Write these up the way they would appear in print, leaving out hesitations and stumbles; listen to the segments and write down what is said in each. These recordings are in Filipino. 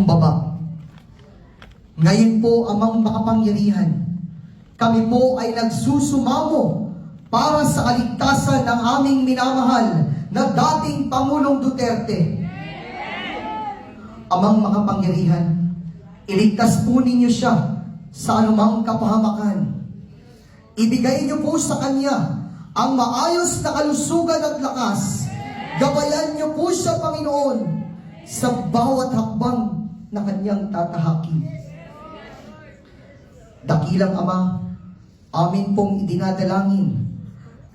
baba. Ngayon po, Amang makapangyarihan, kami po ay nagsusumamo para sa kaligtasan ng aming minamahal na dating Pangulong Duterte. Amang makapangyarihan, iligtas po ninyo siya sa anumang kapahamakan. Ibigay niyo po sa Kanya ang maayos na kalusugan at lakas. Gabayan niyo po siya, Panginoon, sa bawat hakbang na Kanyang tatahakin. Dakilang Ama, amin pong idinadalangin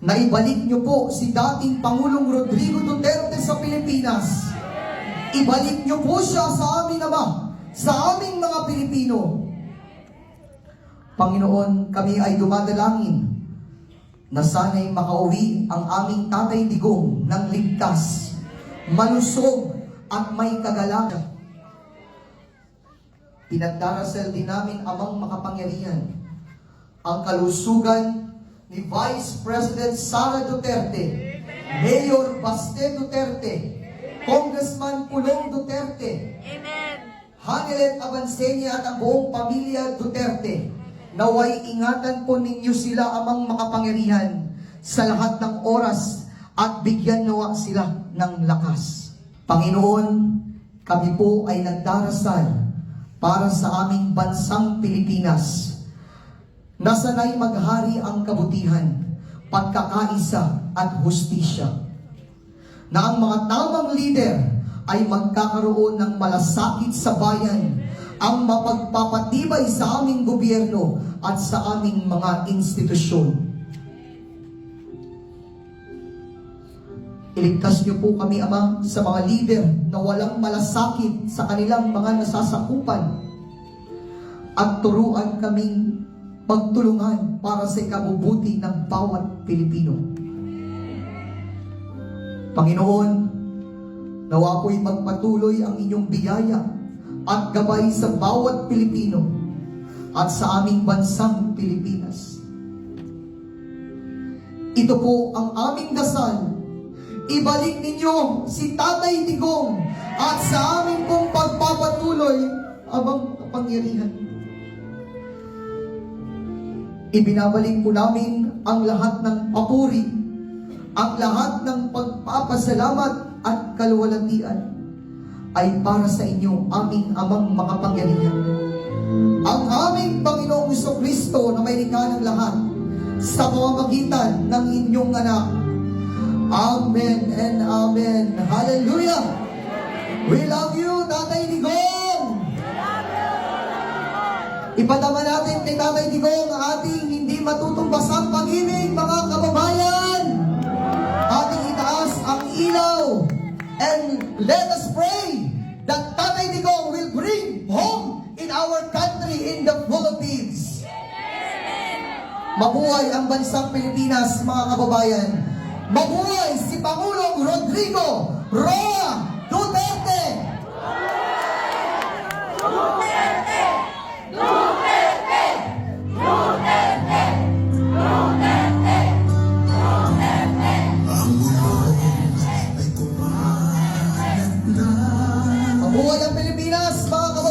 na ibalik niyo po si dating Pangulong Rodrigo Duterte sa Pilipinas. Ibalik niyo po siya sa amin, Ama, sa aming mga Pilipino. Panginoon, kami ay dumadalangin na sana'y makauwi ang aming Tatay Digong ng ligtas, malusog at may kagalakan. Pinagdarasal din namin, Amang makapangyarihan, ang kalusugan ni Vice President Sara Duterte, Mayor Baste Duterte, Congressman Pulong Duterte, Hanelet Abansenia at ang buong pamilya Duterte. Naway ingatan po ninyo sila, Amang makapangyarihan, sa lahat ng oras at bigyan nawa sila ng lakas. Panginoon, kami po ay nagdarasal para sa aming bansang Pilipinas. Nasanay maghari ang kabutihan, pagkakaisa at hustisya. Na ang mga tamang leader ay magkakaroon ng malasakit sa bayan, ang mapagpapatibay sa aming gobyerno at sa aming mga institusyon. Iligtas niyo po kami, Ama, sa mga leader na walang malasakit sa kanilang mga nasasakupan at turuan kaming pagtulungan para sa ikabubuti ng bawat Pilipino. Panginoon, nawa po'y magpatuloy ang inyong biyaya at gabay sa bawat Pilipino at sa aming bansang Pilipinas. Ito po ang aming dasal. Ibalik ninyo si Tatay Digong at sa amin pong pagpapatuloy, Amang kapangyarihan. Ibinabalik po namin ang lahat ng papuri, ang lahat ng pagpapasalamat at kaluwalhatian ay para sa inyo, aming Amang makapangyarihan. Ang aming Panginoong Jesucristo na may likha ng lahat sa pamamagitan ng inyong anak. Amen and amen. Hallelujah! We love you, Tatay Digong! Ipadama natin kay Tatay Digong ang ating hindi matutumbasang pag-ibig, mga kababayan! Ating itaas ang ilaw and let us pray that Tatay Digong will bring home in our country, in the Philippines. Mabuhay ang bansang Pilipinas, mga kababayan! Mabuhay si Pangulong Rodrigo Roa Duterte! Duterte! Duterte! Duterte! Duterte! Duterte! Ang mundo ay kumalat na. Mabuhay ang Pilipinas, mga kababayan!